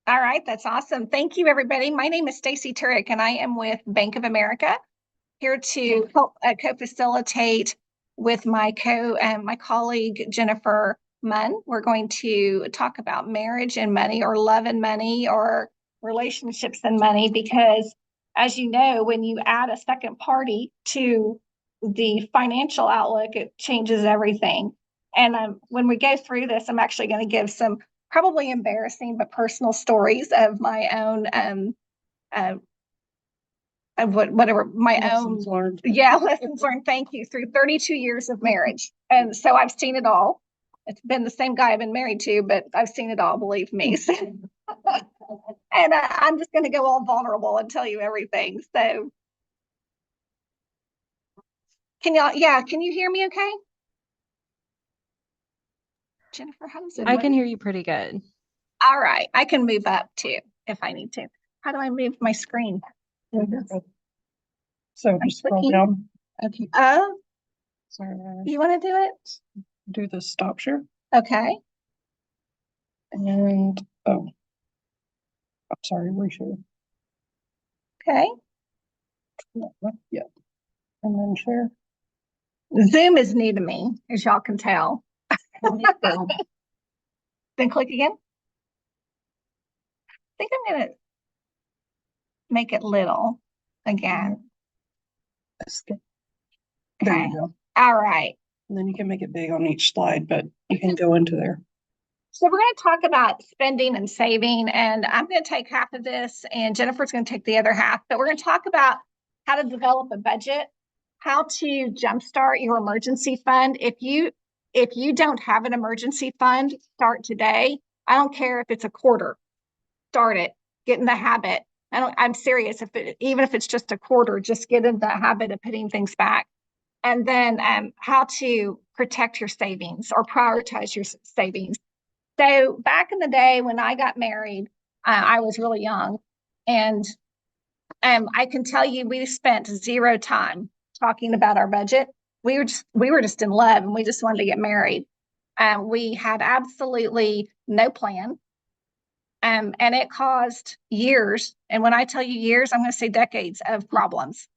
All right, that's awesome. Thank you, everybody. My name is Stacy Turek, and I am with Bank of America, here to help co-facilitate with my colleague Jennifer Munn. We're going to talk about marriage and money, or love and money, or relationships and money, because as you know, when you add a second party to the financial outlook, it changes everything. And when we go through this, I'm actually going to give some probably embarrassing but personal stories of my own uh, of whatever my Lessons own learned. lessons learned. Thank you. Through 32 years of marriage, and so I've seen it all. It's been the same guy I've been married to, but I've seen it all, believe me. So, and I'm just going to go all vulnerable and tell you everything. So can you hear me okay? Jennifer, how does it I move? can hear you pretty good. All right, I can move up too if I need to. How do I move my screen? So just scroll clicking. down. Okay. Sorry. You want to do it? Do the stop share. Okay. And I'm sorry, reshare. Okay. Yeah. And then share. Zoom is new to me, as y'all can tell. Then click again. I think I'm going to make it little again. There you go. All right. And then you can make it big on each slide, but you can go into there. So we're going to talk about spending and saving, and I'm going to take half of this, and Jennifer's going to take the other half. But we're going to talk about how to develop a budget, how to jumpstart your emergency fund. If you don't have an emergency fund, start today. I don't care if it's a quarter. Start it. Get in the habit. I'm serious. Even if it's just a quarter, just get in the habit of putting things back. And then how to protect your savings or prioritize your savings. So back in the day when I got married, I was really young, and I can tell you we spent zero time talking about our budget. We were just in love, and we just wanted to get married. We had absolutely no plan, and it caused years. And when I tell you years, I'm going to say decades of problems.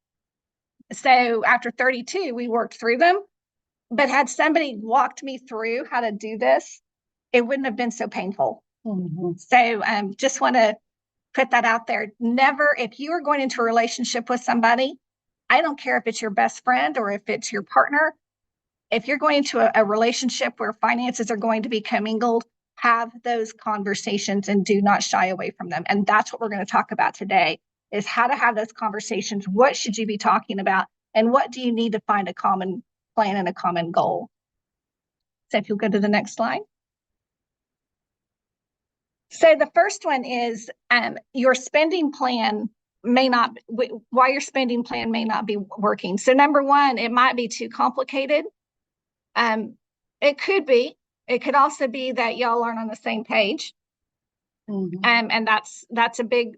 So after 32, we worked through them. But had somebody walked me through how to do this, it wouldn't have been so painful. Mm-hmm. So just want to put that out there. Never, if you are going into a relationship with somebody, I don't care if it's your best friend or if it's your partner, if you're going into a relationship where finances are going to be commingled, have those conversations and do not shy away from them. And that's what we're going to talk about today, is how to have those conversations. What should you be talking about? And what do you need to find a common plan and a common goal? So if you'll go to the next slide. So the first one is your spending plan may not, why your spending plan may not be working. So number one, it might be too complicated. It could be. It could also be that y'all aren't on the same page. Mm-hmm. And that's a big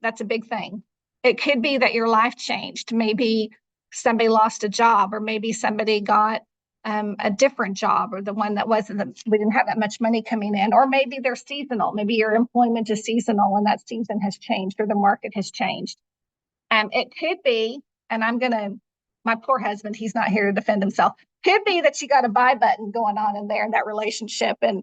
thing. It could be that your life changed. Maybe somebody lost a job, or maybe somebody got a different job, or the one that we didn't have that much money coming in, or maybe they're seasonal. Maybe your employment is seasonal and that season has changed, or the market has changed. It could be, and my poor husband, he's not here to defend himself. Could be that you got a buy button going on in there in that relationship, and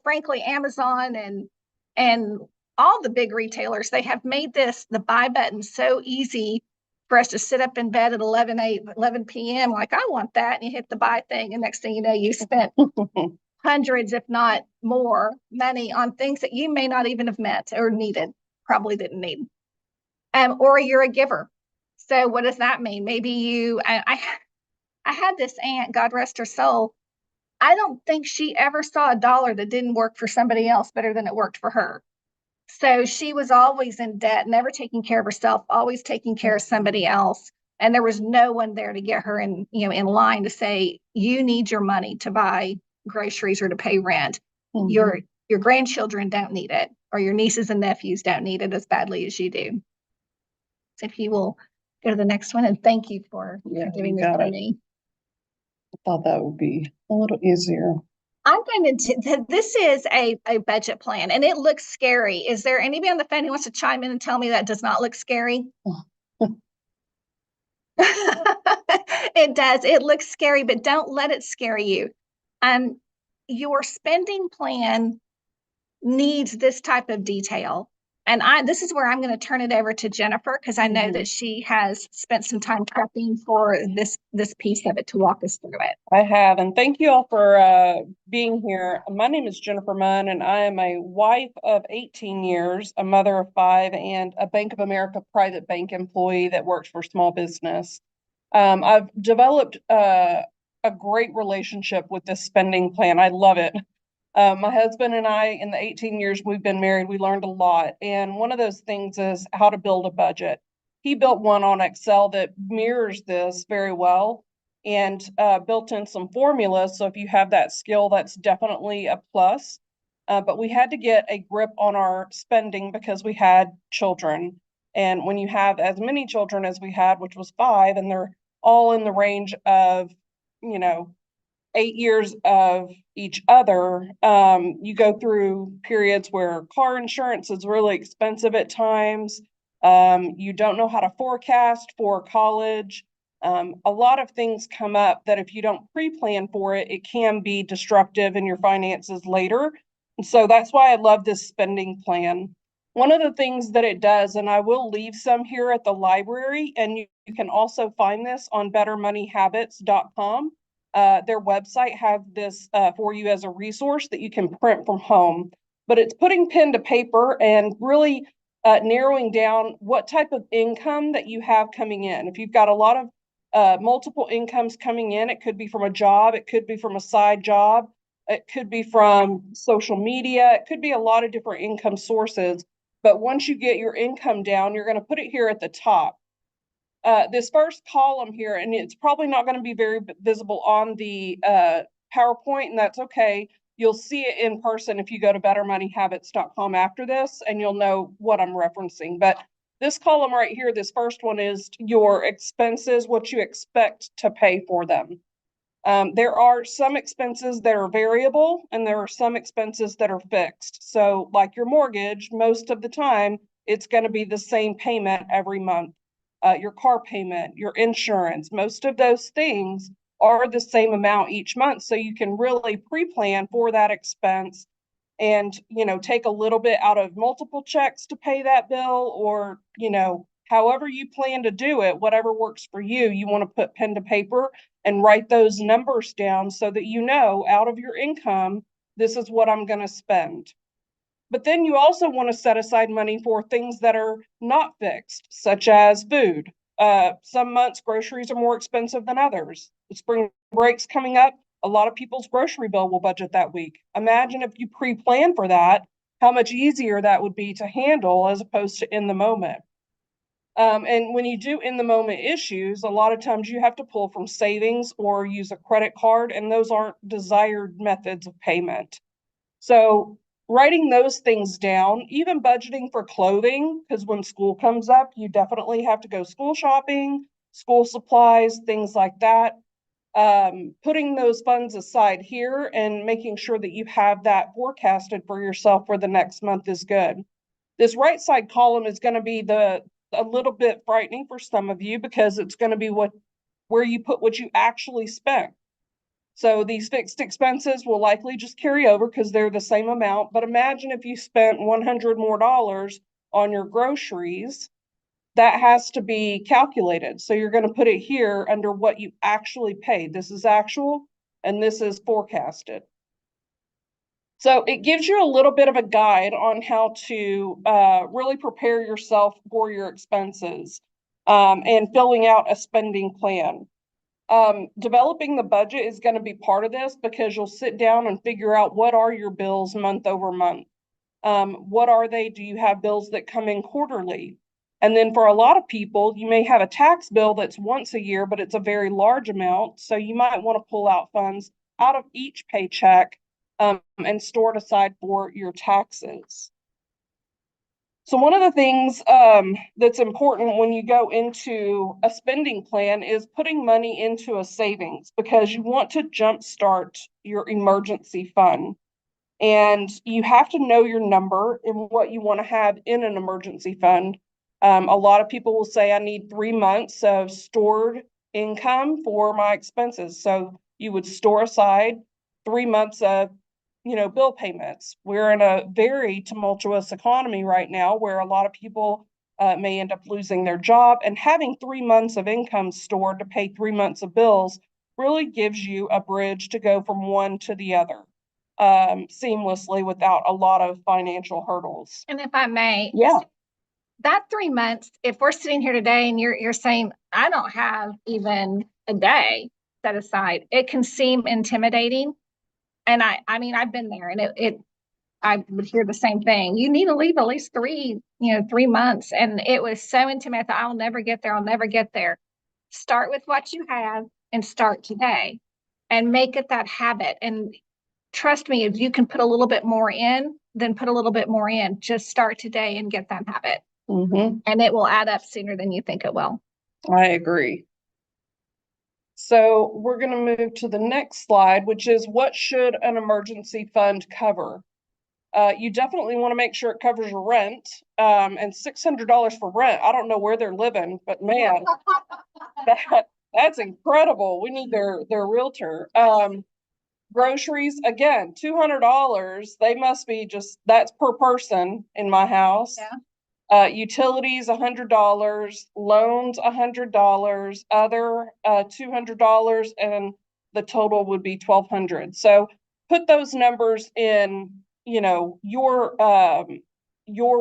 frankly, Amazon and all the big retailers, they have made the buy button so easy for us to sit up in bed at 11 p.m. like, I want that. And you hit the buy thing. And next thing you know, you spent hundreds, if not more, money on things that you may not even have met or needed, probably didn't need. Or you're a giver. So what does that mean? Maybe I had this aunt, God rest her soul. I don't think she ever saw a dollar that didn't work for somebody else better than it worked for her. So she was always in debt, never taking care of herself, always taking care of somebody else. And there was no one there to get her in line to say, you need your money to buy groceries or to pay rent. Mm-hmm. Your grandchildren don't need it, or your nieces and nephews don't need it as badly as you do. So if you will go to the next one, and thank you for giving this to me. I thought that would be a little easier. I'm going to, this is a budget plan and it looks scary. Is there anybody on the phone who wants to chime in and tell me that does not look scary? It does. It looks scary, but don't let it scare you. Um, your spending plan needs this type of detail. And this is where I'm going to turn it over to Jennifer because I know that she has spent some time prepping for this piece of it to walk us through it. I have, and thank you all for being here. My name is Jennifer Munn, and I am a wife of 18 years, a mother of 5, and a Bank of America private bank employee that works for small business. I've developed a great relationship with this spending plan. I love it. My husband and I, in the 18 years we've been married, we learned a lot. And one of those things is how to build a budget. He built one on Excel that mirrors this very well and built in some formulas. So if you have that skill, that's definitely a plus. But we had to get a grip on our spending because we had children. And when you have as many children as we had, which was 5, and they're all in the range of, 8 years of each other, you go through periods where car insurance is really expensive at times. You don't know how to forecast for college. A lot of things come up that if you don't pre-plan for it, it can be destructive in your finances later. And so that's why I love this spending plan. One of the things that it does, and I will leave some here at the library, and you can also find this on bettermoneyhabits.com. Their website has this for you as a resource that you can print from home, but it's putting pen to paper and really narrowing down what type of income that you have coming in. If you've got a lot of multiple incomes coming in, it could be from a job, it could be from a side job, it could be from social media, it could be a lot of different income sources. But once you get your income down, you're going to put it here at the top. This first column here, and it's probably not going to be very visible on the PowerPoint, and that's okay. You'll see it in person if you go to bettermoneyhabits.com after this, and you'll know what I'm referencing. But this column right here, this first one, is your expenses, what you expect to pay for them. There are some expenses that are variable, and there are some expenses that are fixed. So like your mortgage, most of the time, it's going to be the same payment every month. Your car payment, your insurance, most of those things are the same amount each month. So you can really pre-plan for that expense and, take a little bit out of multiple checks to pay that bill, or, however you plan to do it, whatever works for you, you want to put pen to paper and write those numbers down so that out of your income, this is what I'm going to spend. But then you also want to set aside money for things that are not fixed, such as food. Some months groceries are more expensive than others. The spring break's coming up. A lot of people's grocery bill will budget that week. Imagine if you pre-plan for that, how much easier that would be to handle as opposed to in the moment. And when you do in the moment issues, a lot of times you have to pull from savings or use a credit card, and those aren't desired methods of payment. So writing those things down, even budgeting for clothing, because when school comes up, you definitely have to go school shopping, school supplies, things like that. Putting those funds aside here and making sure that you have that forecasted for yourself for the next month is good. This right side column is going to be a little bit frightening for some of you because it's going to be where you put what you actually spent. So these fixed expenses will likely just carry over because they're the same amount. But imagine if you spent $100 more on your groceries, that has to be calculated. So you're going to put it here under what you actually paid. This is actual and this is forecasted. So it gives you a little bit of a guide on how to really prepare yourself for your expenses and filling out a spending plan. Developing the budget is going to be part of this because you'll sit down and figure out what are your bills month over month. What are they? Do you have bills that come in quarterly? And then for a lot of people, you may have a tax bill that's once a year, but it's a very large amount. So you might want to pull out funds out of each paycheck and store it aside for your taxes. So one of the things that's important when you go into a spending plan is putting money into a savings, because you want to jumpstart your emergency fund. And you have to know your number and what you want to have in an emergency fund. A lot of people will say, I need 3 months of stored income for my expenses. So you would store aside 3 months of, bill payments. We're in a very tumultuous economy right now where a lot of people may end up losing their job, and having 3 months of income stored to pay 3 months of bills really gives you a bridge to go from one to the other seamlessly without a lot of financial hurdles. And if I may, Yeah. that 3 months, if we're sitting here today and you're saying, I don't have even a day set aside, it can seem intimidating. And I mean, I've been there, and I would hear the same thing. You need to leave at least 3 months. And it was so intimidating. I thought, I'll never get there. I'll never get there. Start with what you have and start today and make it that habit. And trust me, if you can put a little bit more in, then put a little bit more in. Just start today and get that habit. And it will add up sooner than you think it will. I agree. So we're going to move to the next slide, which is, what should an emergency fund cover? You definitely want to make sure it covers your rent, and $600 for rent. I don't know where they're living, but man, that's incredible. We need their realtor. Groceries, again, $200. They must be that's per person in my house. Yeah. Utilities, $100, loans, $100, other, $200, and the total would be $1,200. So put those numbers in, your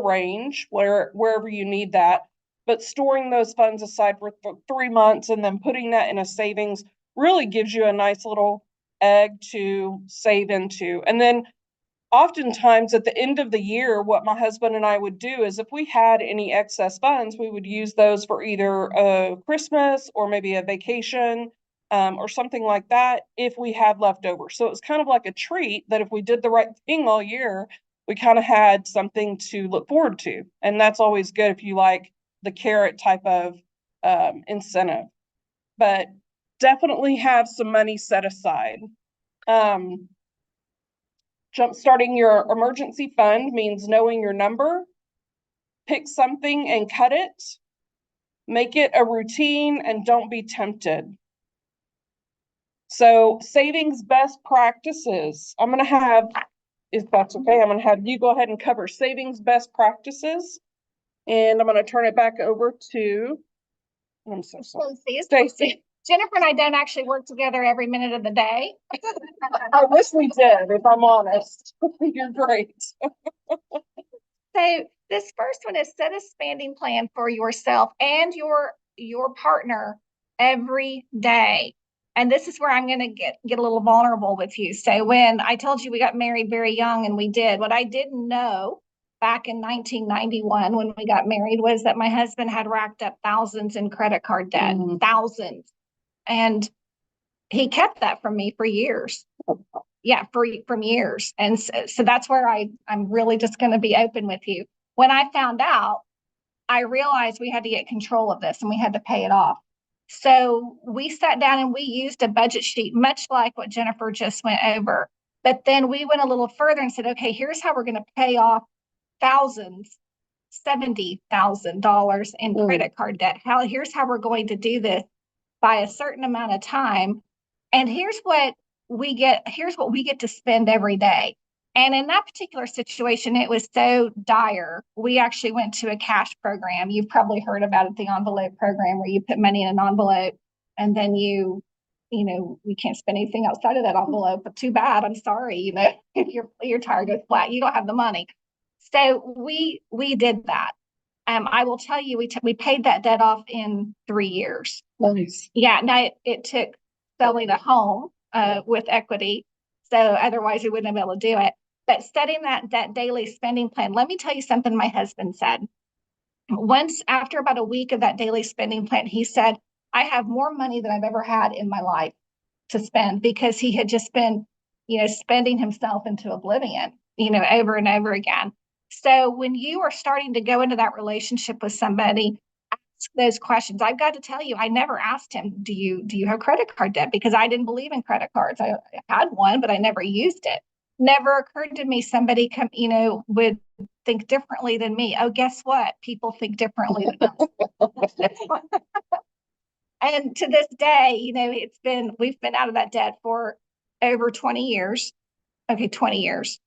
range, wherever you need that. But storing those funds aside for 3 months and then putting that in a savings really gives you a nice little egg to save into. And then oftentimes at the end of the year, what my husband and I would do is, if we had any excess funds, we would use those for either a Christmas or maybe a vacation, or something like that, if we had leftover. So it was kind of like a treat that if we did the right thing all year, we kind of had something to look forward to. And that's always good if you like the carrot type of incentive. But definitely have some money set aside. Jumpstarting your emergency fund means knowing your number. Pick something and cut it. Make it a routine and don't be tempted. So, savings best practices. I'm going to have, if that's okay, I'm going to have you go ahead and cover savings best practices. And I'm going to turn it back over to, I'm so sorry, Stacy. Jennifer and I don't actually work together every minute of the day. I wish we did, if I'm honest. You're great. So this first one is, set a spending plan for yourself and your partner every day. And this is where I'm going to get a little vulnerable with you. So when I told you we got married very young, and we did, what I didn't know back in 1991 when we got married was that my husband had racked up thousands in credit card debt, thousands. And he kept that from me for years. Yeah, from years. And so that's where I'm really just going to be open with you. When I found out, I realized we had to get control of this and we had to pay it off. So we sat down and we used a budget sheet, much like what Jennifer just went over. But then we went a little further and said, okay, here's how we're going to pay off thousands, $70,000 in credit card debt. Here's how we're going to do this by a certain amount of time. And here's what we get to spend every day. And in that particular situation, it was so dire. We actually went to a cash program. You've probably heard about it, the envelope program, where you put money in an envelope and then you can't spend anything outside of that envelope, but too bad. I'm sorry. If your tire goes flat, you don't have the money. So we did that. I will tell you, we paid that debt off in 3 years. Nice. Yeah. Now it took selling a home with equity, so otherwise we wouldn't have been able to do it. But setting that daily spending plan. Let me tell you something my husband said. Once, after about a week of that daily spending plan, he said, I have more money than I've ever had in my life to spend, because he had just been, spending himself into oblivion, over and over again. So when you are starting to go into that relationship with somebody, ask those questions. I've got to tell you, I never asked him, do you have credit card debt? Because I didn't believe in credit cards. I had one, but I never used it. Never occurred to me somebody would think differently than me. Oh, guess what? People think differently than us. And to this day, we've been out of that debt for over 20 years. Okay, 20 years,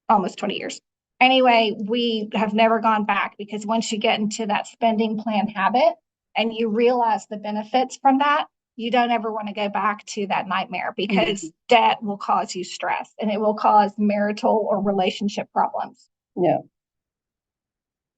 almost 20 years. Anyway, we have never gone back because once you get into that spending plan habit and you realize the benefits from that, you don't ever want to go back to that nightmare because debt will cause you stress and it will cause marital or relationship problems. Yeah.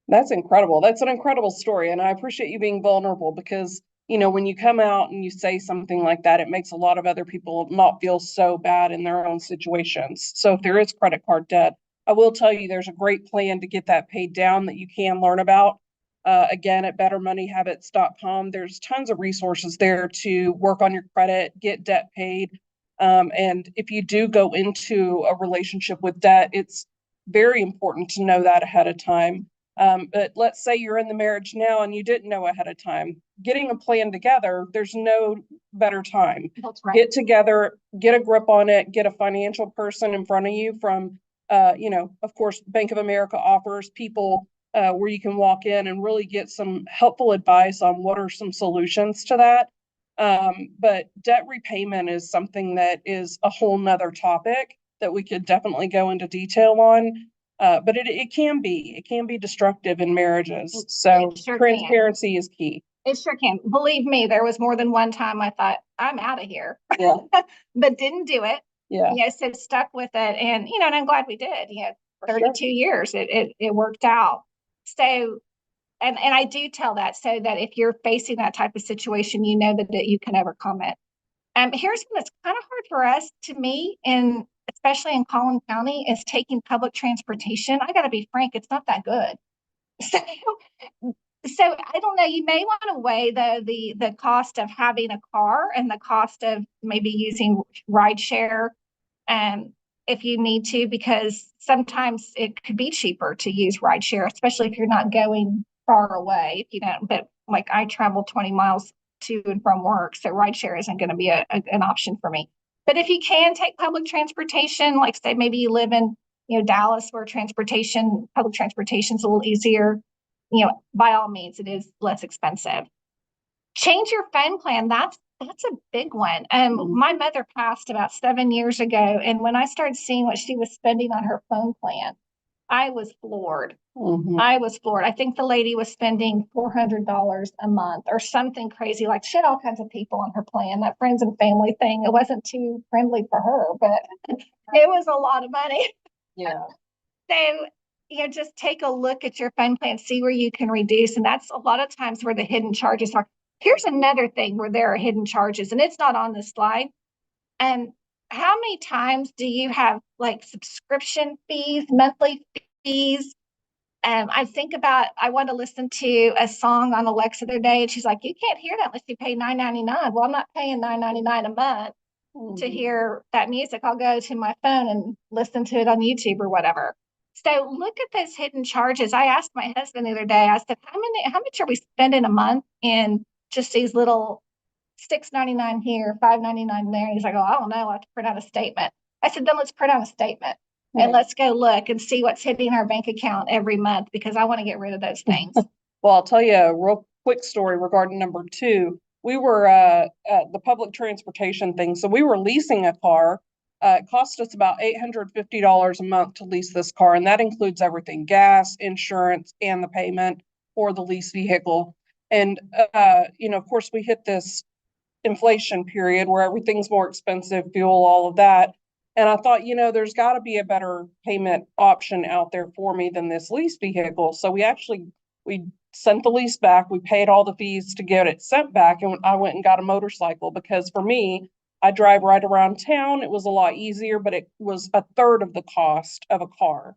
That's incredible. That's an incredible story. And I appreciate you being vulnerable because, when you come out and you say something like that, it makes a lot of other people not feel so bad in their own situations. So if there is credit card debt, I will tell you there's a great plan to get that paid down that you can learn about. Again, at bettermoneyhabits.com, there's tons of resources there to work on your credit, get debt paid. And if you do go into a relationship with debt, it's very important to know that ahead of time. But let's say you're in the marriage now and you didn't know ahead of time. Getting a plan together, there's no better time. That's right. Get together, get a grip on it, get a financial person in front of you from, of course, Bank of America offers people where you can walk in and really get some helpful advice on what are some solutions to that. But debt repayment is something that is a whole nother topic that we could definitely go into detail on. But it can be destructive in marriages. So sure transparency is key. It sure can. Believe me, there was more than one time I thought, I'm out of here. Yeah. But didn't do it. Yeah. So stuck with it. And, and I'm glad we did. 32 sure. years, it worked out. So, and I do tell that so that if you're facing that type of situation, you know that you can overcome it. Here's one that's kind of hard for us, to me, and especially in Collin County, is taking public transportation. I got to be frank, it's not that good. So I don't know. You may want to weigh the cost of having a car and the cost of maybe using rideshare, if you need to, because sometimes it could be cheaper to use rideshare, especially if you're not going far away. If you don't, but like I travel 20 miles to and from work, so rideshare isn't going to be an option for me. But if you can take public transportation, like say maybe you live in Dallas, where public transportation is a little easier, by all means, it is less expensive. Change your phone plan. That's a big one. My mother passed about 7 years ago, and when I started seeing what she was spending on her phone plan, I was floored. I was floored. I think the lady was spending $400 a month or something crazy. Like she had all kinds of people on her plan. That friends and family thing, it wasn't too friendly for her, but it was a lot of money. Yeah. So, just take a look at your phone plan, see where you can reduce. And that's a lot of times where the hidden charges are. Here's another thing where there are hidden charges, and it's not on this slide. And how many times do you have like subscription fees, monthly fees? I want to listen to a song on Alexa the other day, and she's like, you can't hear that unless you pay $9.99. Well, I'm not paying $9.99 a month to hear that music. I'll go to my phone and listen to it on YouTube or whatever. So look at those hidden charges. I asked my husband the other day, I said, how much are we spending a month in just these little $6.99 here, $5.99 there? And he's like, oh, I don't know. I have to print out a statement. I said, then let's print out a statement. And let's go look and see what's hitting our bank account every month, because I want to get rid of those things. Well, I'll tell you a real quick story regarding number 2. We were at the public transportation thing. So we were leasing a car. It cost us about $850 a month to lease this car. And that includes everything: gas, insurance, and the payment for the lease vehicle. And, of course, we hit this inflation period where everything's more expensive, fuel, all of that. And I thought, there's got to be a better payment option out there for me than this lease vehicle. So we sent the lease back. We paid all the fees to get it sent back. And I went and got a motorcycle, because for me, I drive right around town. It was a lot easier, but it was a third of the cost of a car.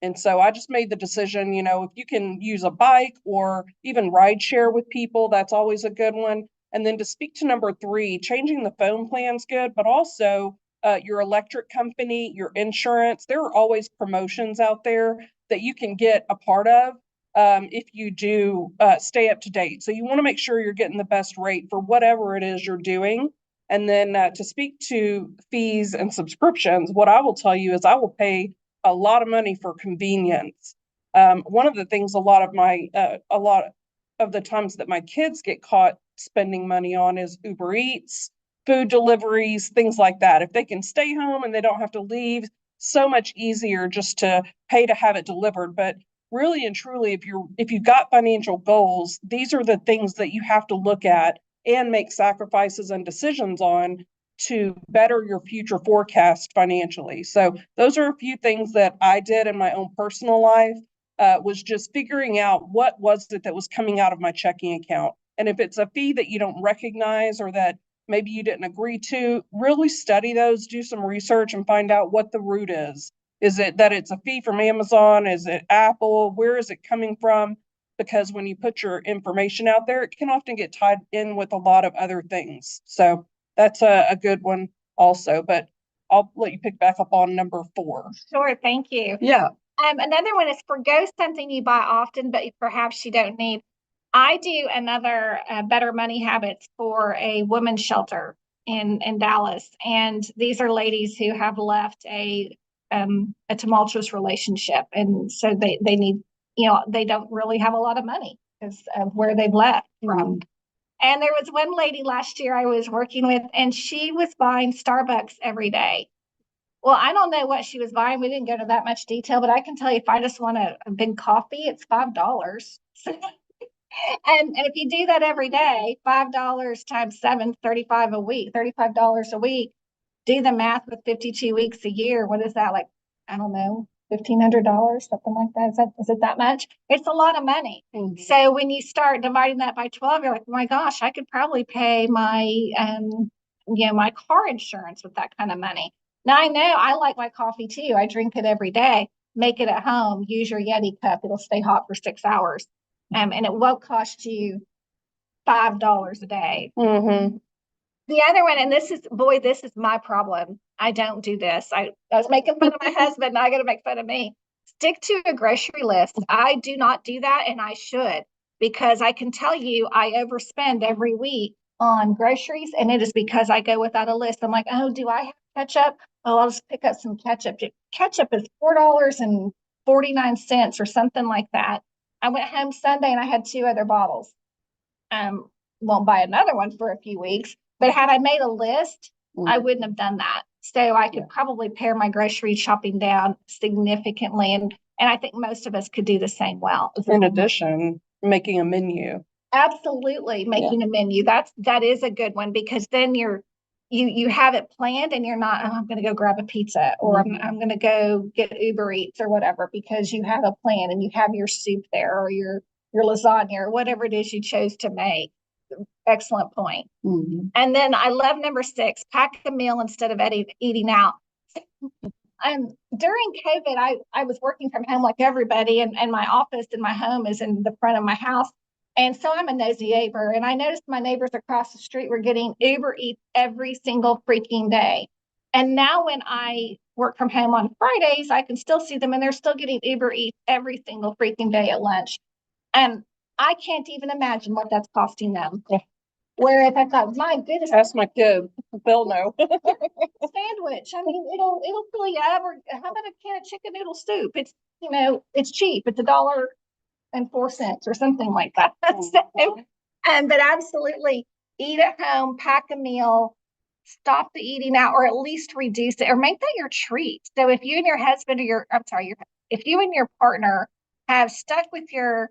And so I just made the decision, if you can use a bike or even ride share with people, that's always a good one. And then to speak to number 3, changing the phone plan's good, but also your electric company, your insurance. There are always promotions out there. that you can get a part of if you do stay up to date. So you want to make sure you're getting the best rate for whatever it is you're doing. And then to speak to fees and subscriptions, what I will tell you is I will pay a lot of money for convenience. One of the things a lot of the times that my kids get caught spending money on is Uber Eats, food deliveries, things like that. If they can stay home and they don't have to leave, so much easier just to pay to have it delivered. But really and truly, if you've got financial goals, these are the things that you have to look at and make sacrifices and decisions on to better your future forecast financially. So those are a few things that I did in my own personal life. Was just figuring out what was it that was coming out of my checking account. And if it's a fee that you don't recognize or that maybe you didn't agree to, really study those, do some research and find out what the root is. Is it that it's a fee from Amazon? Is it Apple? Where is it coming from? Because when you put your information out there, it can often get tied in with a lot of other things. So that's a good one also, but I'll let you pick back up on number 4. Sure, thank you. Yeah. Another one is forgo something you buy often, but perhaps you don't need. I do another Better Money Habits for a women's shelter in Dallas, and these are ladies who have left a tumultuous relationship, and so they need, they don't really have a lot of money because of where they've left from. And there was one lady last year I was working with, and she was buying Starbucks every day. Well, I don't know what she was buying. We didn't go into that much detail, but I can tell you if I just want a big coffee, it's $5. And if you do that every day, $5 times 7, 35 a week, $35 a week. Do the math with 52 weeks a year. What is that, like? I don't know, $1,500, something like that. Is it that much? It's a lot of money. Mm-hmm. So when you start dividing that by 12, you're like, oh my gosh, I could probably pay my my car insurance with that kind of money. Now I know I like my coffee too. I drink it every day. Make it at home. Use your Yeti cup. It'll stay hot for 6 hours. And it won't cost you $5 a day. Mm-hmm. The other one, and this is my problem. I don't do this. I was making fun of my husband. Now I got to make fun of me. Stick to a grocery list. I do not do that, and I should, because I can tell you I overspend every week on groceries, and it is because I go without a list. I'm like, oh, do I have ketchup? Oh, I'll just pick up some ketchup. Ketchup is $4.49 or something like that. I went home Sunday and I had 2 other bottles. Won't buy another one for a few weeks, but had I made a list, I wouldn't have done that. So I could probably pare my grocery shopping down significantly. And I think most of us could do the same well. In addition, making a menu. Absolutely. Making a menu. That is a good one, because then you have it planned and you're not, oh, I'm going to go grab a pizza, or I'm going to go get Uber Eats or whatever, because you have a plan and you have your soup there, or your lasagna, or whatever it is you chose to make. Excellent point. Mm-hmm. And then I love number 6, pack a meal instead of eating out. During COVID, I was working from home like everybody, and my office in my home is in the front of my house. And so I'm a nosy neighbor, and I noticed my neighbors across the street were getting Uber Eats every single freaking day. And now when I work from home on Fridays, I can still see them, and they're still getting Uber Eats every single freaking day at lunch. And I can't even imagine what that's costing them. Whereas I thought, my goodness, ask my kid, they'll know. Sandwich. I mean, it'll fill you up. Or how about a can of chicken noodle soup? It's it's cheap. It's $1.04 or something like that. So, but absolutely, eat at home, pack a meal, stop the eating out, or at least reduce it, or make that your treat. So if you and your husband, or if you and your partner have stuck with your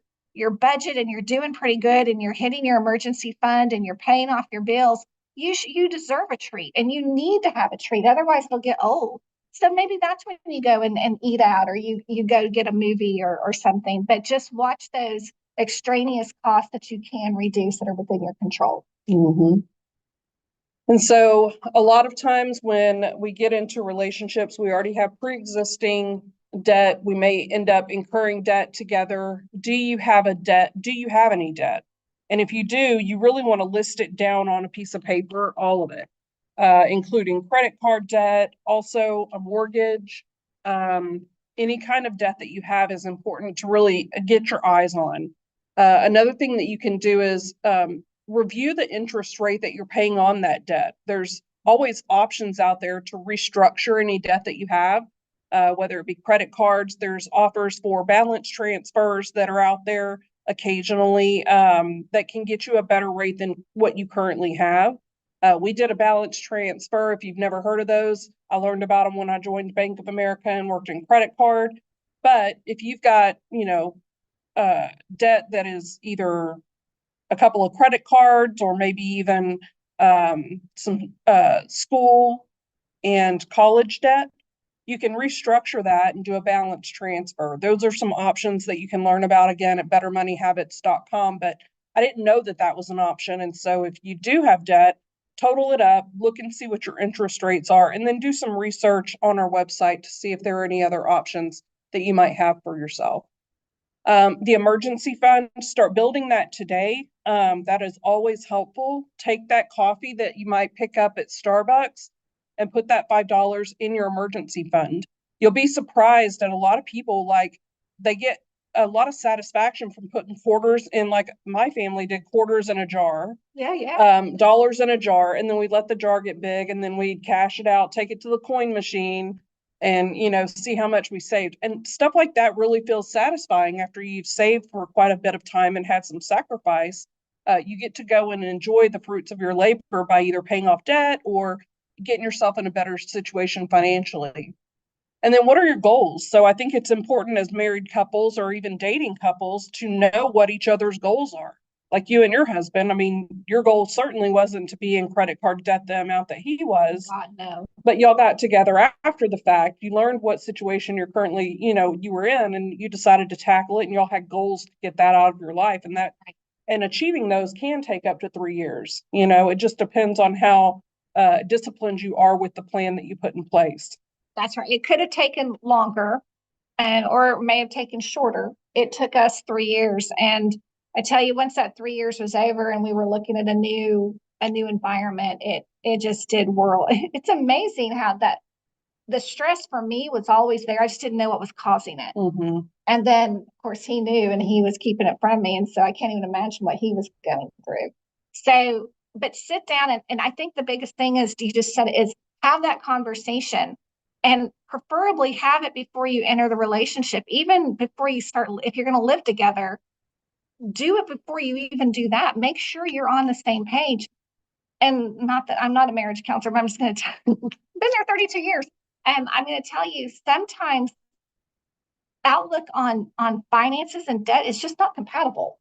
budget and you're doing pretty good and you're hitting your emergency fund and you're paying off your bills, you deserve a treat, and you need to have a treat. Otherwise they'll get old. So maybe that's when you go and eat out, or you go get a movie or something, but just watch those extraneous costs that you can reduce that are within your control. Mm-hmm. And so a lot of times when we get into relationships, we already have pre-existing debt. We may end up incurring debt together. Do you have a debt? Do you have any debt? And if you do, you really want to list it down on a piece of paper, all of it, including credit card debt, also a mortgage, any kind of debt that you have is important to really get your eyes on. Another thing that you can do is review the interest rate that you're paying on that debt. There's always options out there to restructure any debt that you have, whether it be credit cards. There's offers for balance transfers that are out there occasionally that can get you a better rate than what you currently have. We did a balance transfer. If you've never heard of those, I learned about them when I joined Bank of America and worked in credit card. But if you've got, debt that is either a couple of credit cards or maybe even some school and college debt, you can restructure that and do a balance transfer. Those are some options that you can learn about again at bettermoneyhabits.com. But I didn't know that that was an option. And so if you do have debt, total it up, look and see what your interest rates are, and then do some research on our website to see if there are any other options that you might have for yourself. The emergency fund, start building that today. That is always helpful. Take that coffee that you might pick up at Starbucks and put that $5 in your emergency fund. You'll be surprised that a lot of people, like, they get a lot of satisfaction from putting quarters in, like my family did, quarters in a jar. Dollars in a jar, and then we'd let the jar get big, and then we'd cash it out, take it to the coin machine, and see how much we saved. And stuff like that really feels satisfying after you've saved for quite a bit of time and had some sacrifice. You get to go and enjoy the fruits of your labor by either paying off debt or getting yourself in a better situation financially. And then what are your goals? So I think it's important as married couples or even dating couples to know what each other's goals are. Like you and your husband, I mean, your goal certainly wasn't to be in credit card debt the amount that he was. God, no. But y'all got together after the fact. You learned what situation you're currently, you were in, and you decided to tackle it, and y'all had goals to get that out of your life. And achieving those can take up to 3 years. It just depends on how disciplined you are with the plan that you put in place. That's right. It could have taken longer, or it may have taken shorter. It took us 3 years. And I tell you, once that 3 years was over and we were looking at a new environment, it just did whirl. It's amazing how the stress for me was always there. I just didn't know what was causing it. Mm-hmm. And then, of course, he knew and he was keeping it from me. And so I can't even imagine what he was going through. So, but sit down and I think the biggest thing is, you just said, is have that conversation, and preferably have it before you enter the relationship, even before you start. If you're going to live together, do it before you even do that. Make sure you're on the same page. And not that I'm not a marriage counselor, but I'm just going to been there 32 years. And I'm going to tell you, sometimes outlook on finances and debt is just not compatible.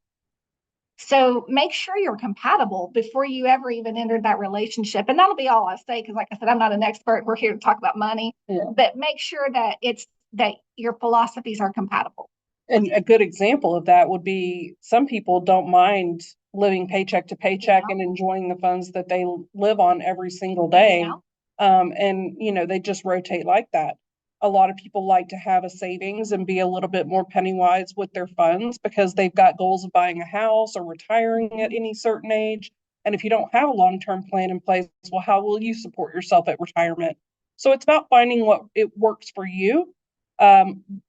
So make sure you're compatible before you ever even enter that relationship. And that'll be all I say, because like I said, I'm not an expert. We're here to talk about money. Yeah. But make sure that your philosophies are compatible. And a good example of that would be, some people don't mind living paycheck to paycheck and enjoying the funds that they live on every single day. And they just rotate like that. A lot of people like to have a savings and be a little bit more penny wise with their funds because they've got goals of buying a house or retiring at any certain age. And if you don't have a long-term plan in place, well, how will you support yourself at retirement? So it's about finding what it works for you,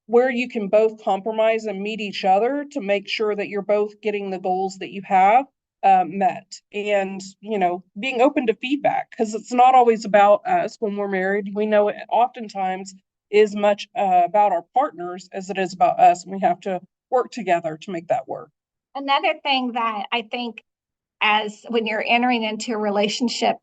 where you can both compromise and meet each other to make sure that you're both getting the goals that you have met. And being open to feedback, because it's not always about us when we're married. We know it oftentimes is much about our partners as it is about us, and we have to work together to make that work. Another thing that I think, as when you're entering into a relationship,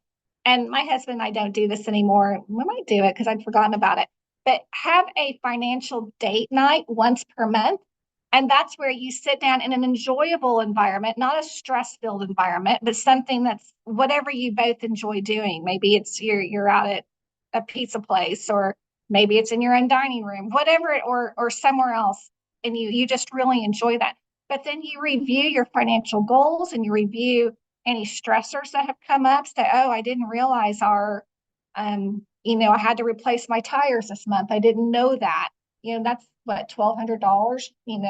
and my husband and I don't do this anymore. We might do it because I'd forgotten about it, but have a financial date night once per month. And that's where you sit down in an enjoyable environment, not a stress-filled environment, but something that's whatever you both enjoy doing. Maybe it's you're out at a pizza place, or maybe it's in your own dining room, whatever, or somewhere else, and you just really enjoy that. But then you review your financial goals and you review any stressors that have come up. So, I didn't realize I had to replace my tires this month. I didn't know that. That's what, $1,200,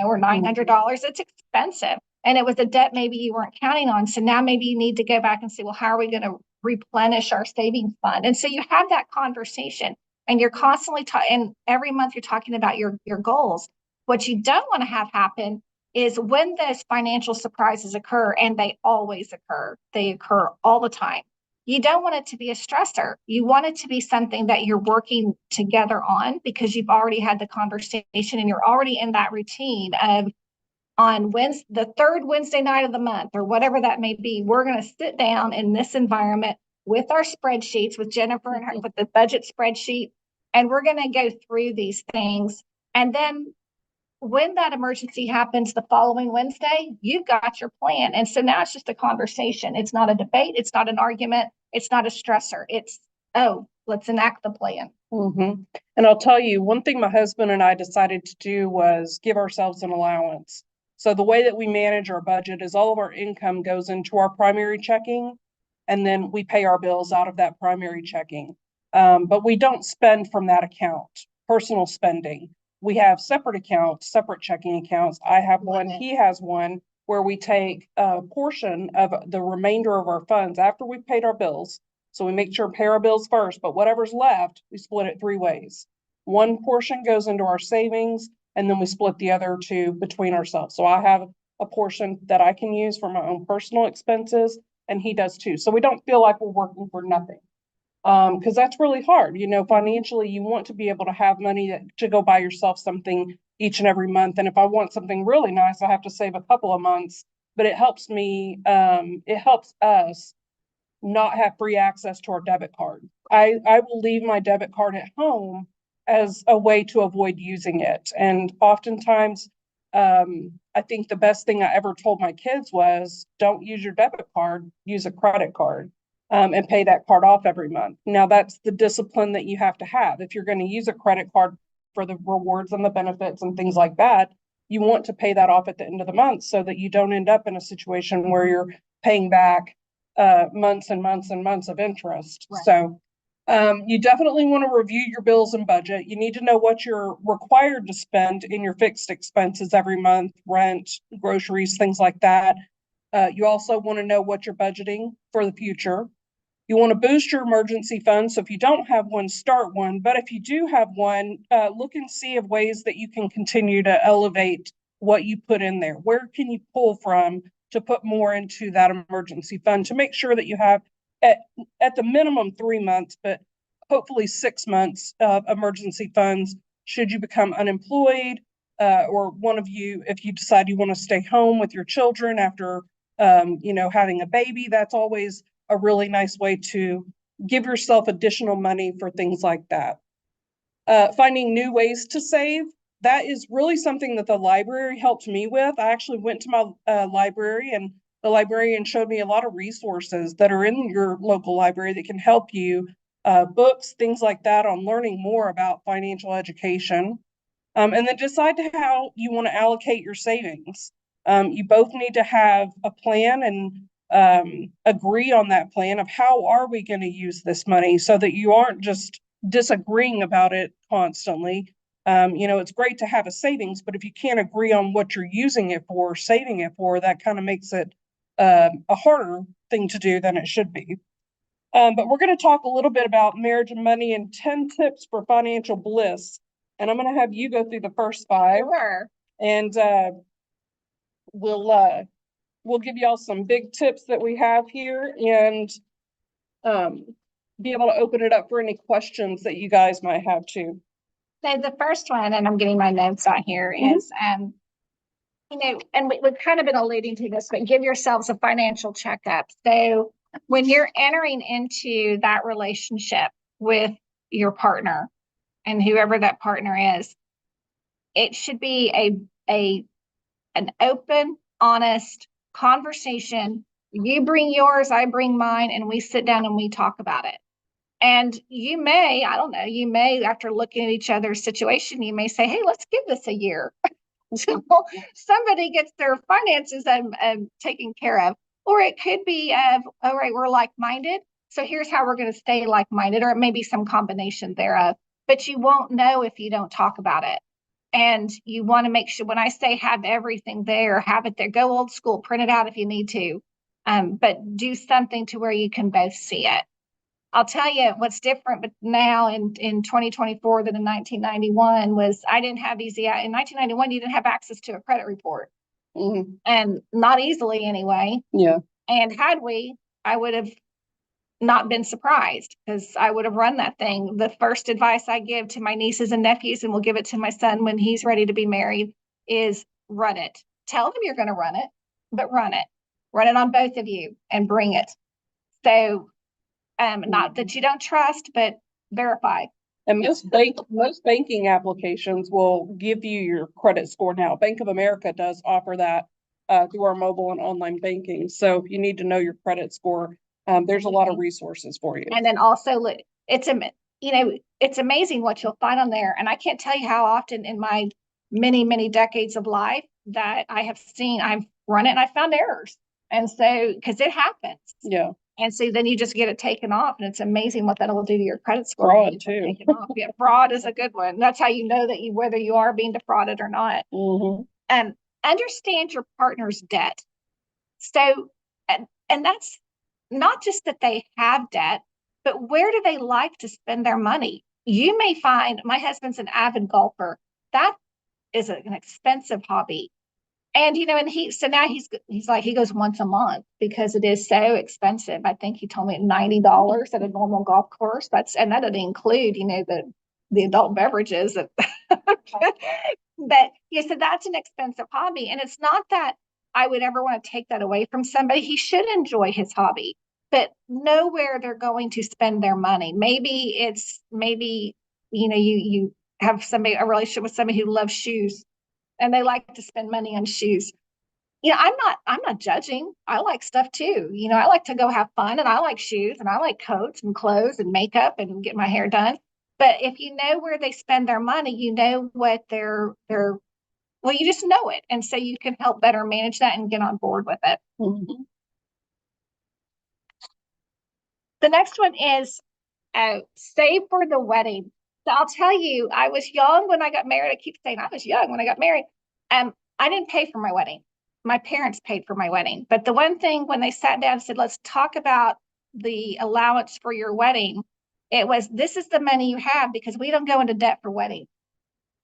or $900. It's expensive. And it was a debt maybe you weren't counting on. So now maybe you need to go back and say, well, how are we going to replenish our savings fund? And so you have that conversation. and you're constantly and every month you're talking about your goals. What you don't want to have happen is when those financial surprises occur, and they always occur, they occur all the time. You don't want it to be a stressor. You want it to be something that you're working together on, because you've already had the conversation and you're already in that routine of, on Wednesday, the third Wednesday night of the month, or whatever that may be, we're going to sit down in this environment with our spreadsheets, with Jennifer and her, with the budget spreadsheet, and we're going to go through these things. And then when that emergency happens the following Wednesday, you've got your plan. And so now it's just a conversation. It's not a debate. It's not an argument. It's not a stressor. It's, oh, let's enact the plan. Mm-hmm. And I'll tell you, one thing my husband and I decided to do was give ourselves an allowance. So the way that we manage our budget is all of our income goes into our primary checking, and then we pay our bills out of that primary checking. But we don't spend from that account, personal spending. We have separate accounts, separate checking accounts. I have one, he has one, where we take a portion of the remainder of our funds after we've paid our bills. So we make sure to pay our bills first, but whatever's left, we split it 3 ways. One portion goes into our savings, and then we split the other 2 between ourselves. So I have a portion that I can use for my own personal expenses, and he does too. So we don't feel like we're working for nothing. Because that's really hard. You know, financially, you want to be able to have money to go buy yourself something each and every month. And if I want something really nice, I have to save a couple of months. But it helps me, it helps us not have free access to our debit card. I will leave my debit card at home as a way to avoid using it. And oftentimes, I think the best thing I ever told my kids was, don't use your debit card, use a credit card, and pay that card off every month. Now, that's the discipline that you have to have. If you're going to use a credit card for the rewards and the benefits and things like that, you want to pay that off at the end of the month so that you don't end up in a situation where you're paying back months and months and months of interest. Right. So you definitely want to review your bills and budget. You need to know what you're required to spend in your fixed expenses every month, rent, groceries, things like that. You also want to know what you're budgeting for the future. You want to boost your emergency fund. So if you don't have one, start one. But if you do have one, look and see of ways that you can continue to elevate what you put in there. Where can you pull from to put more into that emergency fund to make sure that you have at the minimum 3 months, but hopefully 6 months of emergency funds should you become unemployed, or one of you, if you decide you want to stay home with your children after having a baby. That's always a really nice way to give yourself additional money for things like that. Finding new ways to save. That is really something that the library helped me with. I actually went to my library, and the librarian showed me a lot of resources that are in your local library that can help you, books, things like that, on learning more about financial education. And then decide how you want to allocate your savings. You both need to have a plan and agree on that plan of how are we going to use this money so that you aren't just disagreeing about it constantly. It's great to have a savings, but if you can't agree on what you're using it for, saving it for, that kind of makes it a harder thing to do than it should be. But we're going to talk a little bit about marriage and money and 10 tips for financial bliss. And I'm going to have you go through the first 5. Sure. And we'll give y'all some big tips that we have here, and be able to open it up for any questions that you guys might have too. So the first one, and I'm getting my notes on here, is and we've kind of been alluding to this, but give yourselves a financial checkup. So when you're entering into that relationship with your partner, and whoever that partner is, it should be an open, honest conversation. You bring yours, I bring mine, and we sit down and we talk about it. And you may, after looking at each other's situation, you may say, hey, let's give this a year. So somebody gets their finances taken care of. Or it could be all right, we're like-minded, so here's how we're going to stay like-minded, or it may be some combination thereof. But you won't know if you don't talk about it. And you want to make sure, when I say have everything there, have it there, go old school, print it out if you need to, but do something to where you can both see it. I'll tell you what's different, but now in 2024 than in 1991 was I didn't have easy. In 1991, you didn't have access to a credit report, and not easily anyway. Yeah. And had we, I would have not been surprised because I would have run that thing. The first advice I give to my nieces and nephews, and we'll give it to my son when he's ready to be married, is run it. Tell them you're going to run it, but run it. Run it on both of you and bring it. So, not that you don't trust, but verify. And most banking applications will give you your credit score now. Bank of America does offer that through our mobile and online banking. So if you need to know your credit score, there's a lot of resources for you. And then also, it's amazing what you'll find on there. And I can't tell you how often in my many decades of life that I've run it and I found errors. And so, because it happens. Yeah. And so then you just get it taken off, and it's amazing what that will do to your credit score. Fraud too. Yeah, fraud is a good one. That's how you know that whether you are being defrauded or not. Understand your partner's debt. So, and that's not just that they have debt, but where do they like to spend their money? You may find my husband's an avid golfer. That is an expensive hobby. And and now he's like, he goes once a month because it is so expensive. I think he told me $90 at a normal golf course. And that doesn't include, the adult beverages. But so that's an expensive hobby. And it's not that I would ever want to take that away from somebody. He should enjoy his hobby, but know where they're going to spend their money. Maybe you have a relationship with somebody who loves shoes and they like to spend money on shoes. I'm not judging. I like stuff too. I like to go have fun, and I like shoes, and I like coats and clothes and makeup and get my hair done. But if you know where they spend their money, you know what you just know it. And so you can help better manage that and get on board with it. The next one is save for the wedding. So I'll tell you, I was young when I got married. I keep saying I was young when I got married. I didn't pay for my wedding. My parents paid for my wedding. But the one thing when they sat down and said, let's talk about the allowance for your wedding, it was, this is the money you have, because we don't go into debt for wedding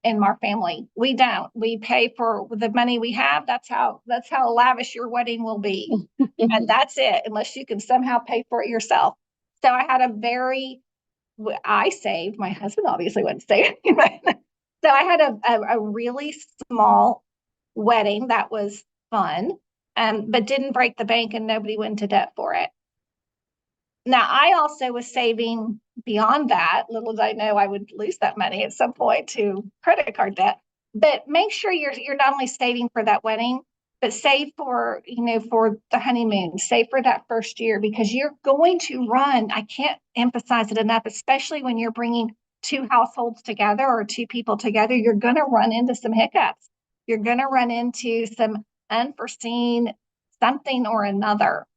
in our family. We don't. We pay for the money we have. That's how lavish your wedding will be. And that's it, unless you can somehow pay for it yourself. So I saved. My husband obviously wouldn't save. So I had a really small wedding that was fun, but didn't break the bank, and nobody went into debt for it. Now, I also was saving beyond that. Little did I know I would lose that money at some point to credit card debt. But make sure you're not only saving for that wedding, but save for the honeymoon, save for that first year, because you're going to run. I can't emphasize it enough, especially when you're bringing two households together or two people together. You're going to run into some hiccups. You're going to run into some unforeseen something or another.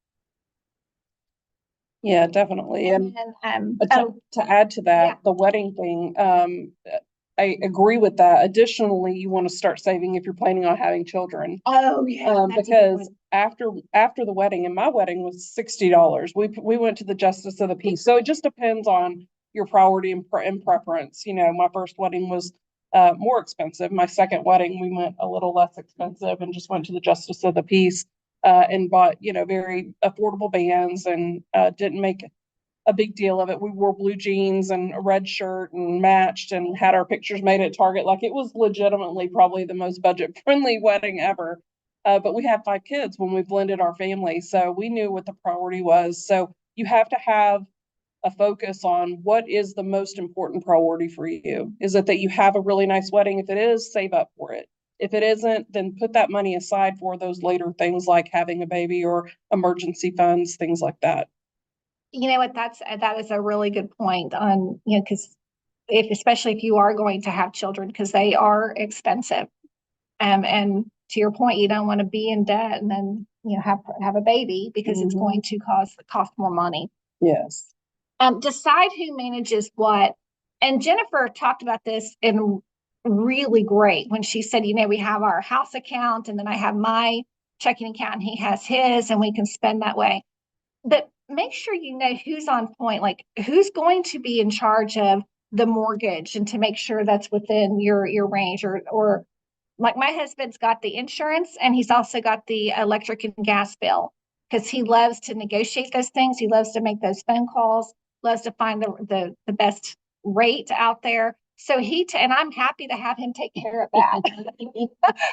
Yeah, definitely. And to add to that, the wedding thing, I agree with that. Additionally, you want to start saving if you're planning on having children. Oh, yeah. Because after the wedding, and my wedding was $60. We went to the Justice of the Peace. So it just depends on your priority and preference. My first wedding was more expensive. My second wedding, we went a little less expensive and just went to the Justice of the Peace and bought, very affordable bands, and didn't make a big deal of it. We wore blue jeans and a red shirt and matched, and had our pictures made at Target. Like, it was legitimately probably the most budget friendly wedding ever. But we had 5 kids when we blended our family, so we knew what the priority was. So you have to have a focus on what is the most important priority for you. Is it that you have a really nice wedding? If it is, save up for it. If it isn't, then put that money aside for those later things like having a baby or emergency funds, things like that. You know what? That is a really good point on, because especially if you are going to have children, because they are expensive. And to your point, you don't want to be in debt and then, have a baby, because it's going to cost more money. Yes. Decide who manages what. And Jennifer talked about this in really great when she said, we have our house account, and then I have my checking account, and he has his, and we can spend that way. But make sure you know who's on point, like who's going to be in charge of the mortgage, and to make sure that's within your range, or like my husband's got the insurance and he's also got the electric and gas bill because he loves to negotiate those things. He loves to make those phone calls, loves to find the best rate out there. So and I'm happy to have him take care of that.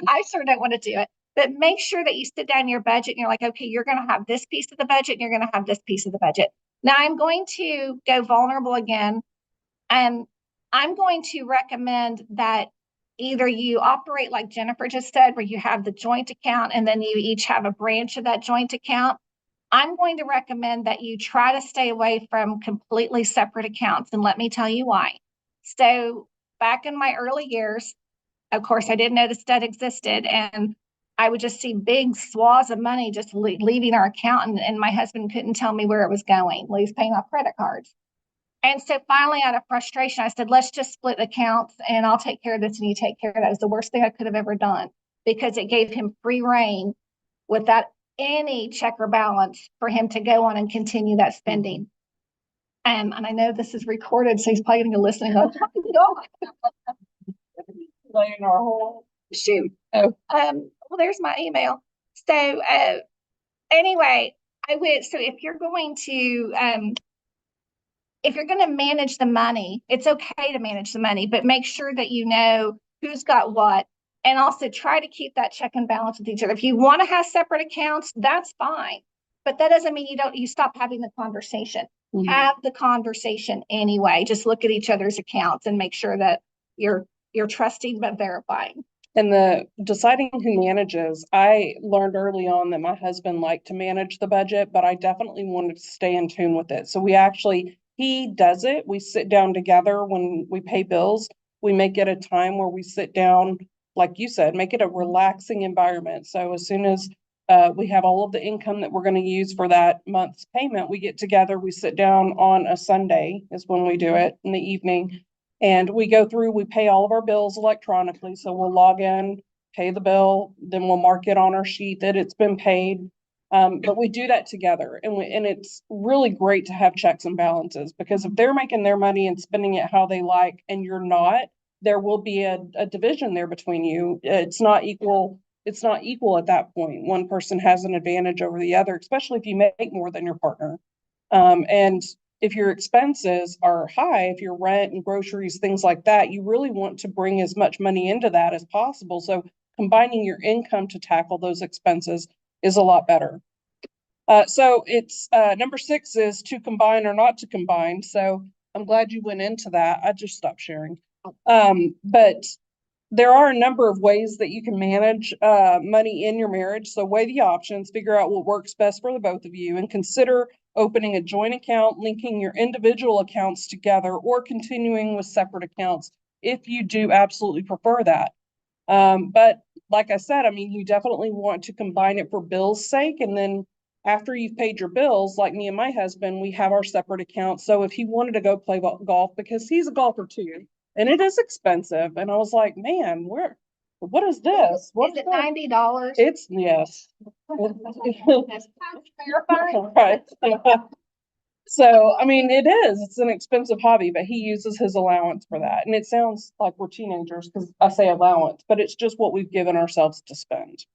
I sure don't want to do it. But make sure that you sit down your budget and you're like, okay, you're going to have this piece of the budget and you're going to have this piece of the budget. Now I'm going to go vulnerable again. And I'm going to recommend that either you operate like Jennifer just said, where you have the joint account and then you each have a branch of that joint account. I'm going to recommend that you try to stay away from completely separate accounts. And let me tell you why. So back in my early years, of course, I didn't know the stud existed. And I would just see big swaths of money just leaving our account. And my husband couldn't tell me where it was going. Well, he's paying off credit cards. And so finally, out of frustration, I said, let's just split accounts and I'll take care of this and you take care of that. It was the worst thing I could have ever done because it gave him free reign without any check or balance for him to go on and continue that spending. And I know this is recorded, so he's probably going to be listening. Oh my God. Laying our whole Shoot. Oh. Well, there's my email. So anyway, so if you're going to manage the money, it's okay to manage the money, but make sure that you know who's got what, and also try to keep that check and balance with each other. If you want to have separate accounts, that's fine, but that doesn't mean you stop having the conversation. Mm-hmm. Have the conversation anyway. Just look at each other's accounts and make sure that you're trusting but verifying. And the deciding who manages, I learned early on that my husband liked to manage the budget, but I definitely wanted to stay in tune with it. So he does it. We sit down together when we pay bills. We make it a time where we sit down, like you said, make it a relaxing environment. So as soon as we have all of the income that we're going to use for that month's payment, we get together, we sit down on a Sunday is when we do it in the evening. And we go through, we pay all of our bills electronically. So we'll log in, pay the bill, then we'll mark it on our sheet that it's been paid. But we do that together, and it's really great to have checks and balances, because if they're making their money and spending it how they like and you're not, there will be a division there between you. It's not equal. It's not equal at that point. One person has an advantage over the other, especially if you make more than your partner. And if your expenses are high, if your rent and groceries, things like that, you really want to bring as much money into that as possible. So combining your income to tackle those expenses is a lot better. So it's number 6 is to combine or not to combine. So I'm glad you went into that. I just stopped sharing. But there are a number of ways that you can manage money in your marriage. So weigh the options, figure out what works best for the both of you, and consider opening a joint account, linking your individual accounts together, or continuing with separate accounts if you do absolutely prefer that. But like I said, I mean, you definitely want to combine it for bills' sake. And then after you've paid your bills, like me and my husband, we have our separate accounts. So if he wanted to go play golf, because he's a golfer too, and it is expensive. And I was like, man, what is this? Is it $90? It's, yes. Right. So, I mean, it is. It's an expensive hobby, but he uses his allowance for that. And it sounds like we're teenagers because I say allowance, but it's just what we've given ourselves to spend.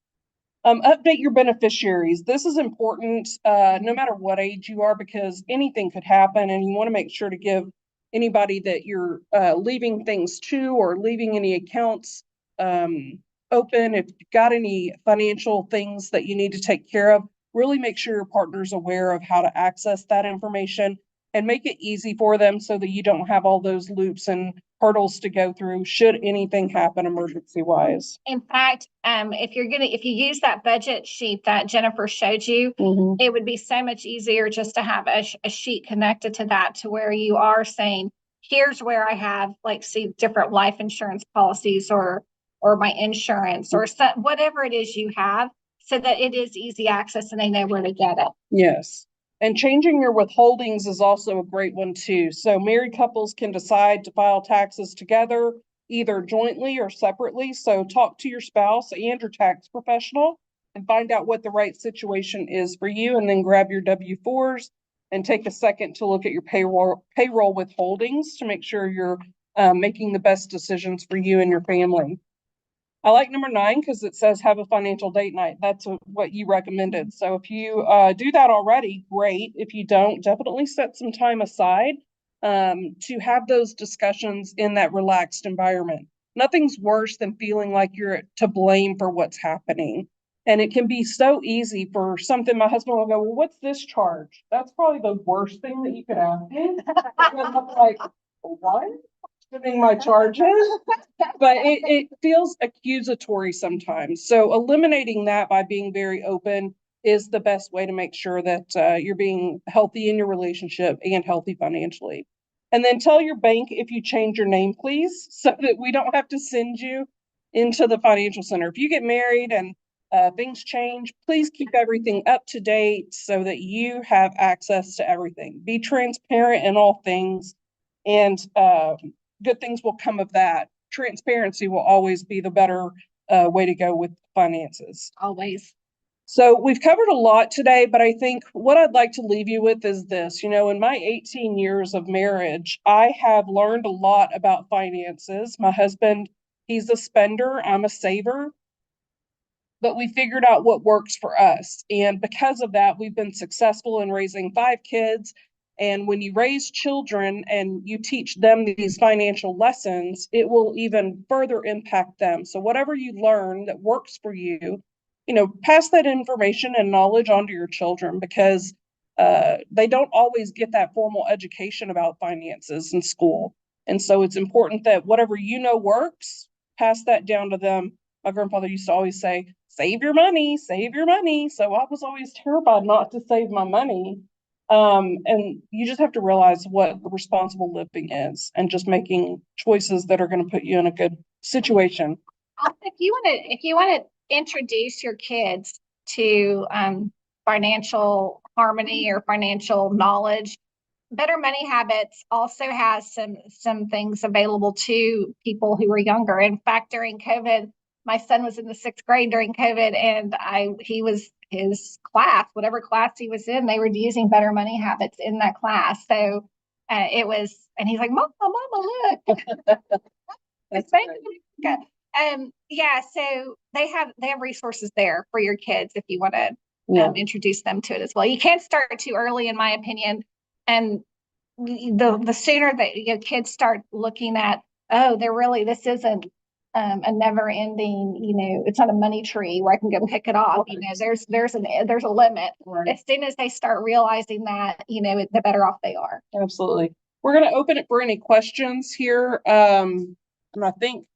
Update your beneficiaries. This is important no matter what age you are, because anything could happen, and you want to make sure to give anybody that you're leaving things to or leaving any accounts open. If you've got any financial things that you need to take care of, really make sure your partner's aware of how to access that information, and make it easy for them so that you don't have all those loops and hurdles to go through should anything happen emergency wise. In fact, if you use that budget sheet that Jennifer showed you, it would be so much easier just to have a sheet connected to that, to where you are saying, here's where I have different life insurance policies or my insurance or whatever it is you have, so that it is easy access and they know where to get it. Yes. And changing your withholdings is also a great one too. So married couples can decide to file taxes together, either jointly or separately. So talk to your spouse and your tax professional and find out what the right situation is for you, and then grab your W-4s and take a second to look at your payroll withholdings to make sure you're making the best decisions for you and your family. I like number 9 because it says have a financial date night. That's what you recommended. So if you do that already, great. If you don't, definitely set some time aside to have those discussions in that relaxed environment. Nothing's worse than feeling like you're to blame for what's happening. And it can be so easy for something. My husband will go, well, what's this charge? That's probably the worst thing that you could ask me. I'm like, what? Giving my charges, but it feels accusatory sometimes. So eliminating that by being very open is the best way to make sure that you're being healthy in your relationship and healthy financially. And then tell your bank if you change your name, please, so that we don't have to send you into the financial center. If you get married and things change, please keep everything up to date so that you have access to everything. Be transparent in all things, and good things will come of that. Transparency will always be the better way to go with finances. Always. So we've covered a lot today, but I think what I'd like to leave you with is this. You know, in my 18 years of marriage, I have learned a lot about finances. My husband, he's a spender, I'm a saver, but we figured out what works for us. And because of that, we've been successful in raising 5 kids. And when you raise children and you teach them these financial lessons, it will even further impact them. So whatever you learn that works for you, you know, pass that information and knowledge onto your children, because they don't always get that formal education about finances in school. And so it's important that whatever you know works, pass that down to them. My grandfather used to always say, save your money, save your money. So I was always terrified not to save my money. And you just have to realize what responsible living is and just making choices that are going to put you in a good situation. If you want to introduce your kids to financial harmony or financial knowledge, Better Money Habits also has some things available to people who are younger. In fact, during COVID, my son was in the 6th grade during COVID, and his class, whatever class he was in, they were using Better Money Habits in that class. So it was, and he's like, Mama, look. That's great. Yeah, so they have resources there for your kids if you want to introduce them to it as well. You can't start too early, in my opinion. And the sooner that your kids start looking at, oh, this isn't a never ending, it's not a money tree where I can go pick it off. There's a limit. Right. As soon as they start realizing that, the better off they are. Absolutely. We're going to open it for any questions here. And I think,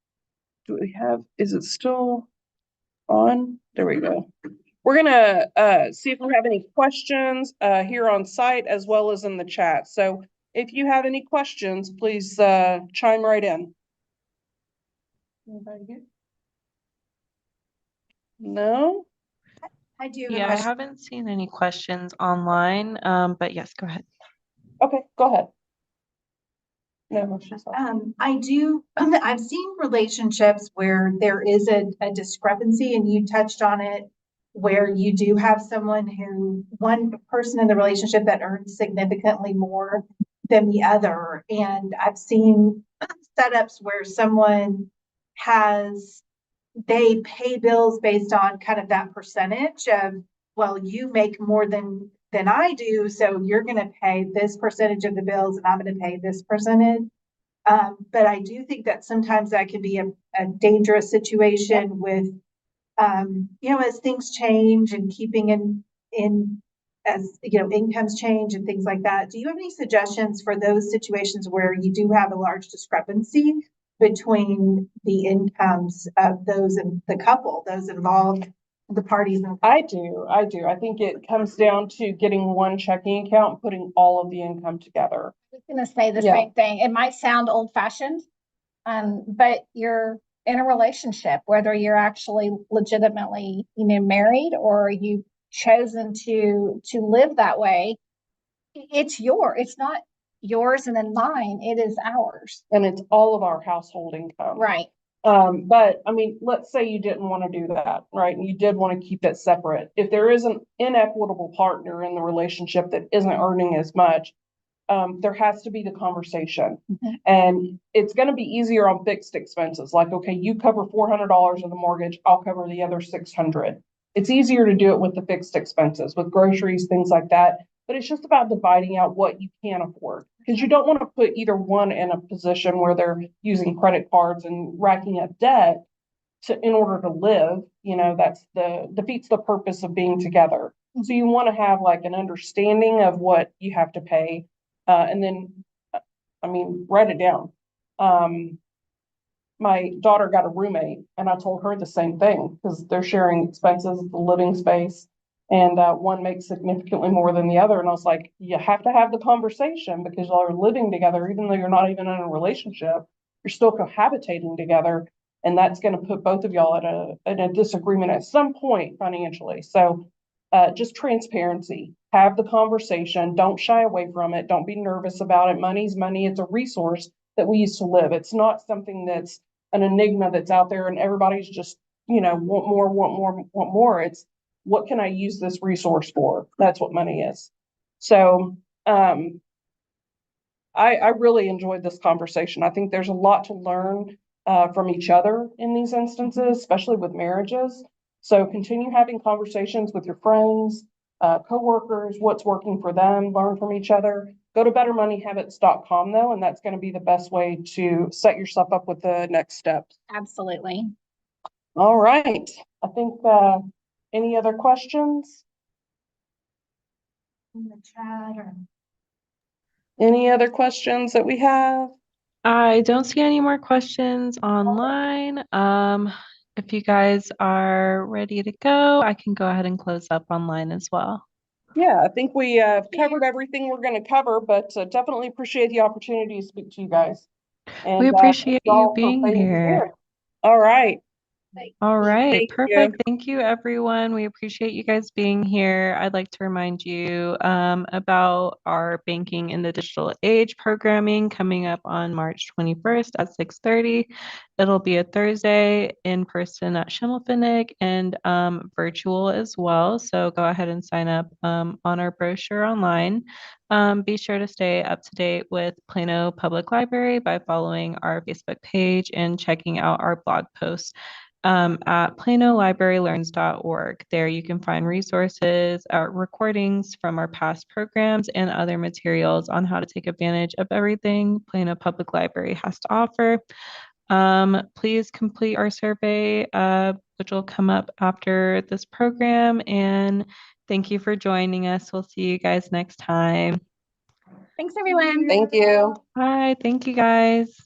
is it still on? There we go. We're going to see if we have any questions here on site as well as in the chat. So if you have any questions, please chime right in. Anybody here? No? I do. Yeah, I haven't seen any questions online, but yes, go ahead. Okay, go ahead. No, I do. I've seen relationships where there is a discrepancy, and you touched on it, where you do have one person in the relationship that earns significantly more than the other. And I've seen setups where they pay bills based on kind of that percentage of, well, you make more than I do, so you're going to pay this percentage of the bills and I'm going to pay this percentage. But I do think that sometimes that can be a dangerous situation with, as things change and keeping as incomes change and things like that. Do you have any suggestions for those situations where you do have a large discrepancy between the incomes of those in the couple, those involved, the parties? I do. I think it comes down to getting one checking account and putting all of the income together. I was going to say the same thing. It might sound old-fashioned, but you're in a relationship, whether you're actually legitimately, married or you've chosen to live that way. It's not yours and then mine. It is ours. And it's all of our household income. Right. But I mean, let's say you didn't want to do that, right? And you did want to keep it separate. If there is an inequitable partner in the relationship that isn't earning as much, there has to be the conversation. And it's going to be easier on fixed expenses. Like, okay, you cover $400 of the mortgage, I'll cover the other 600. It's easier to do it with the fixed expenses, with groceries, things like that. But it's just about dividing out what you can afford, because you don't want to put either one in a position where they're using credit cards and racking up debt in order to live. You know, that's defeats the purpose of being together. So you want to have like an understanding of what you have to pay, and then, I mean, write it down. My daughter got a roommate, and I told her the same thing, because they're sharing expenses, the living space, and one makes significantly more than the other. And I was like, you have to have the conversation, because y'all are living together, even though you're not even in a relationship, you're still cohabitating together. And that's going to put both of y'all at a disagreement at some point financially. So just transparency, have the conversation, don't shy away from it, don't be nervous about it. Money's money, it's a resource that we use to live. It's not something that's an enigma that's out there and everybody's just, want more, want more, want more. It's, what can I use this resource for? That's what money is. So I really enjoyed this conversation. I think there's a lot to learn from each other in these instances, especially with marriages. So continue having conversations with your friends, coworkers, what's working for them, learn from each other. Go to bettermoneyhabits.com though, and that's going to be the best way to set yourself up with the next steps. Absolutely. All right. I think any other questions? In the chat or? Any other questions that we have? I don't see any more questions online. If you guys are ready to go, I can go ahead and close up online as well. Yeah, I think we covered everything we're going to cover, but definitely appreciate the opportunity to speak to you guys. And We appreciate you y'all for being being here. All right. All right, Thank perfect. you. Thank you, everyone. We appreciate you guys being here. I'd like to remind you about our Banking in the Digital Age programming coming up on March 21st at 6:30. It'll be a Thursday in person at Schimmelpfennig and virtual as well. So go ahead and sign up on our brochure online. Be sure to stay up to date with Plano Public Library by following our Facebook page and checking out our blog posts at planolibrarylearns.org. There you can find resources, recordings from our past programs, and other materials on how to take advantage of everything Plano Public Library has to offer. Please complete our survey, which will come up after this program. And thank you for joining us. We'll see you guys next time. Thanks, everyone. Thank you. Bye. Thank you, guys.